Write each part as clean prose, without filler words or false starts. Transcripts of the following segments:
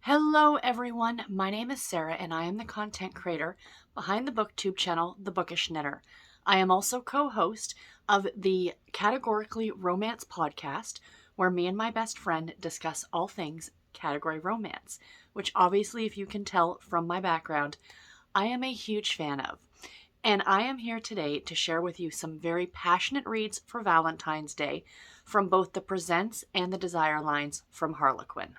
Hello everyone, my name is Sarah and I am the content creator behind the booktube channel The Bookish Knitter. I am also co-host of the Categorically Romance podcast, where me and my best friend discuss all things category romance, which obviously, if you can tell from my background, I am a huge fan of. And I am here today to share with you some very passionate reads for Valentine's Day from both the Presents and the Desire lines from Harlequin.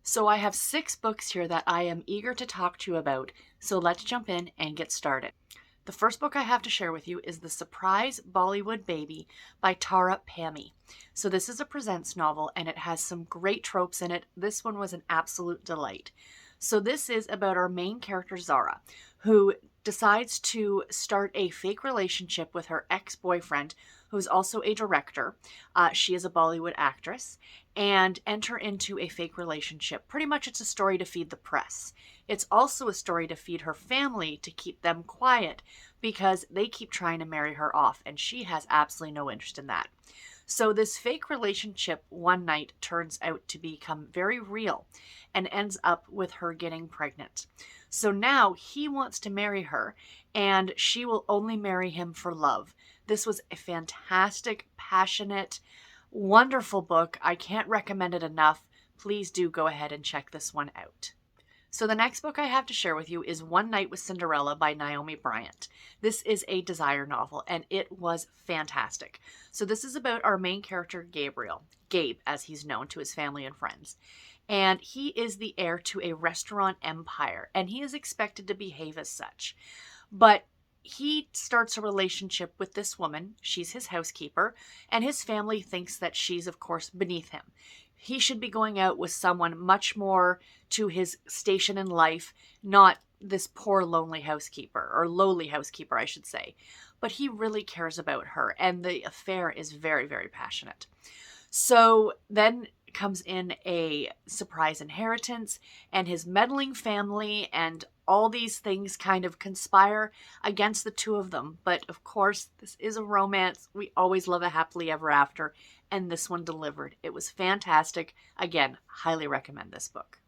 So I have 6 books here that I am eager to talk to you about, so let's jump in and get started. The first book I have to share with you is The Surprise Bollywood Baby by Tara Pammy. So this is a Presents novel and it has some great tropes in it. This one was an absolute delight. So this is about our main character Zara, who decides to start a fake relationship with her ex-boyfriend, who's also a director. She is a Bollywood actress, and enter into a fake relationship. Pretty much it's a story to feed the press. It's also a story to feed her family, to keep them quiet, because they keep trying to marry her off, and she has absolutely no interest in that. So this fake relationship one night turns out to become very real and ends up with her getting pregnant. So now he wants to marry her and she will only marry him for love. This was a fantastic, passionate, wonderful book. I can't recommend it enough. Please do go ahead and check this one out. So the next book I have to share with you is One Night with Cinderella by Naomi Bryant. This is a Desire novel and it was fantastic. So this is about our main character Gabe as he's known to his family and friends. And he is the heir to a restaurant empire and he is expected to behave as such. But he starts a relationship with this woman. She's his housekeeper, and his family thinks that she's, of course, beneath him. He should be going out with someone much more to his station in life, not this poor lonely housekeeper, or lowly housekeeper, I should say. But he really cares about her, and the affair is very, very passionate. So then comes in a surprise inheritance, and his meddling family and all these things kind of conspire against the two of them. But of course, this is a romance. We always love a happily ever after, and this one delivered. It was fantastic. Again, highly recommend this book.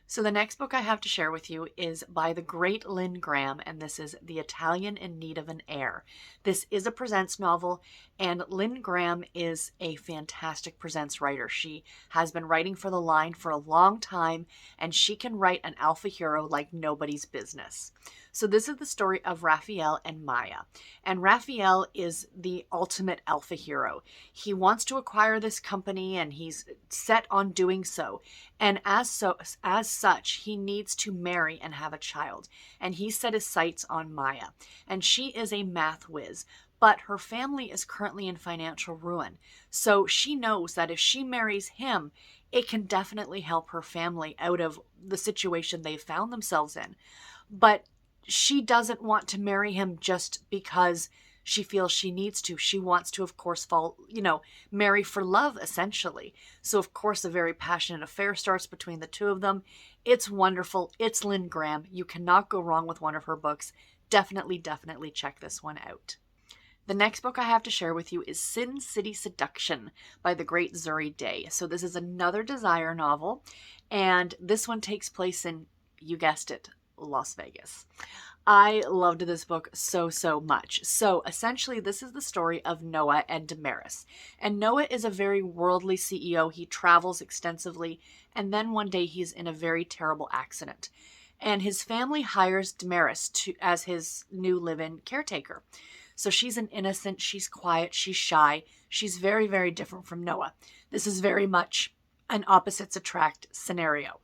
So the next book I have to share with you is by the great Lynn Graham, and this is The Italian in Need of an Heir. This is a Presents novel, and Lynn Graham is a fantastic Presents writer. She has been writing for the line for a long time, and she can write an alpha hero like nobody's business. So this is the story of Raphael and Maya. And Raphael is the ultimate alpha hero. He wants to acquire this company and he's set on doing so. And as such, he needs to marry and have a child. And he set his sights on Maya. And she is a math whiz. But her family is currently in financial ruin. So she knows that if she marries him, it can definitely help her family out of the situation they've found themselves in. But she doesn't want to marry him just because she feels she needs to. She wants to, of course, marry for love, essentially. So, of course, a very passionate affair starts between the two of them. It's wonderful. It's Lynn Graham. You cannot go wrong with one of her books. Definitely, definitely check this one out. The next book I have to share with you is Sin City Seduction by the great Zuri Day. So this is another Desire novel, and this one takes place in, you guessed it, Las Vegas. I loved this book so, so much. So essentially, this is the story of Noah and Damaris. And Noah is a very worldly CEO. He travels extensively, and then one day he's in a very terrible accident. And his family hires Damaris as his new live-in caretaker. So she's an innocent, she's quiet, she's shy. She's very, very different from Noah. This is very much an opposites attract scenario.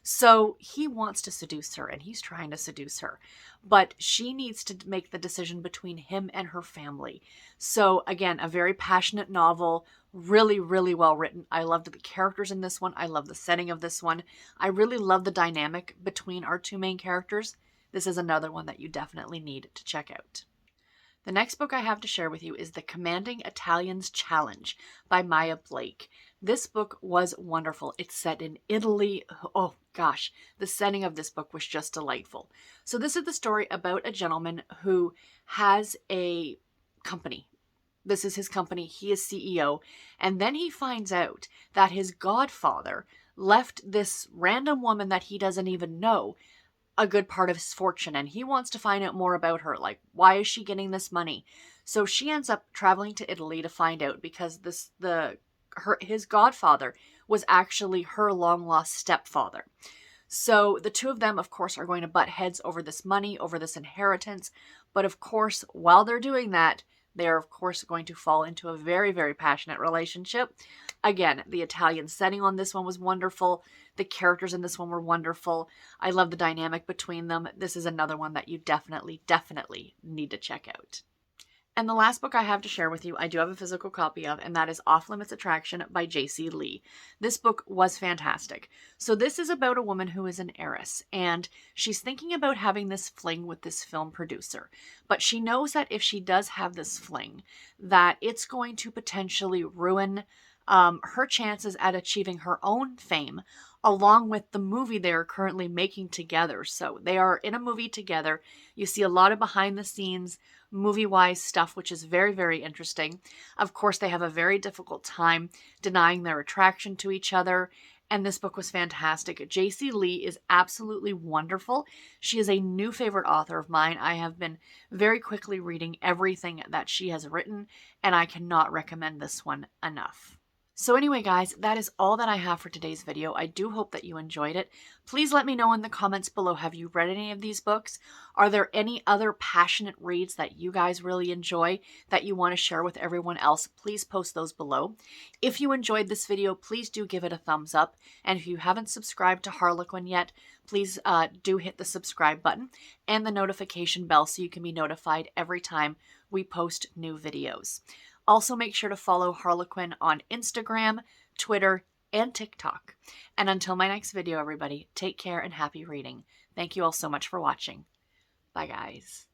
So he wants to seduce her and he's trying to seduce her, but she needs to make the decision between him and her family. So again, a very passionate novel, really, really well written. I loved the characters in this one. I love the setting of this one. I really love the dynamic between our two main characters. This is another one that you definitely need to check out. The next book I have to share with you is The Commanding Italians Challenge by Maya Blake. This book was wonderful. It's set in Italy. Oh gosh, the setting of this book was just delightful. So this is the story about a gentleman who has a company. This is his company. He is CEO. And then he finds out that his godfather left this random woman that he doesn't even know a good part of his fortune, and he wants to find out more about her. Like, why is she getting this money? So she ends up traveling to Italy to find out, because his godfather was actually her long lost stepfather. So the two of them, of course, are going to butt heads over this money, over this inheritance. But of course, while they're doing that, they're of course going to fall into a very, very passionate relationship. Again, the Italian setting on this one was wonderful. The characters in this one were wonderful. I love the dynamic between them. This is another one that you definitely, definitely need to check out. And the last book I have to share with you, I do have a physical copy of, and that is Off Limits Attraction by J.C. Lee. This book was fantastic. So this is about a woman who is an heiress, and she's thinking about having this fling with this film producer. But she knows that if she does have this fling, that it's going to potentially ruin her chances at achieving her own fame, along with the movie they are currently making together. So they are in a movie together. You see a lot of behind the scenes movie-wise stuff, which is very, very interesting. Of course, they have a very difficult time denying their attraction to each other, and this book was fantastic. J.C. Lee is absolutely wonderful. She is a new favorite author of mine. I have been very quickly reading everything that she has written, and I cannot recommend this one enough. So anyway, guys, that is all that I have for today's video. I do hope that you enjoyed it. Please let me know in the comments below, have you read any of these books? Are there any other passionate reads that you guys really enjoy that you want to share with everyone else? Please post those below. If you enjoyed this video, please do give it a thumbs up. And if you haven't subscribed to Harlequin yet, please do hit the subscribe button and the notification bell so you can be notified every time we post new videos. Also, make sure to follow Harlequin on Instagram, Twitter, and TikTok. And until my next video, everybody, take care and happy reading. Thank you all so much for watching. Bye, guys.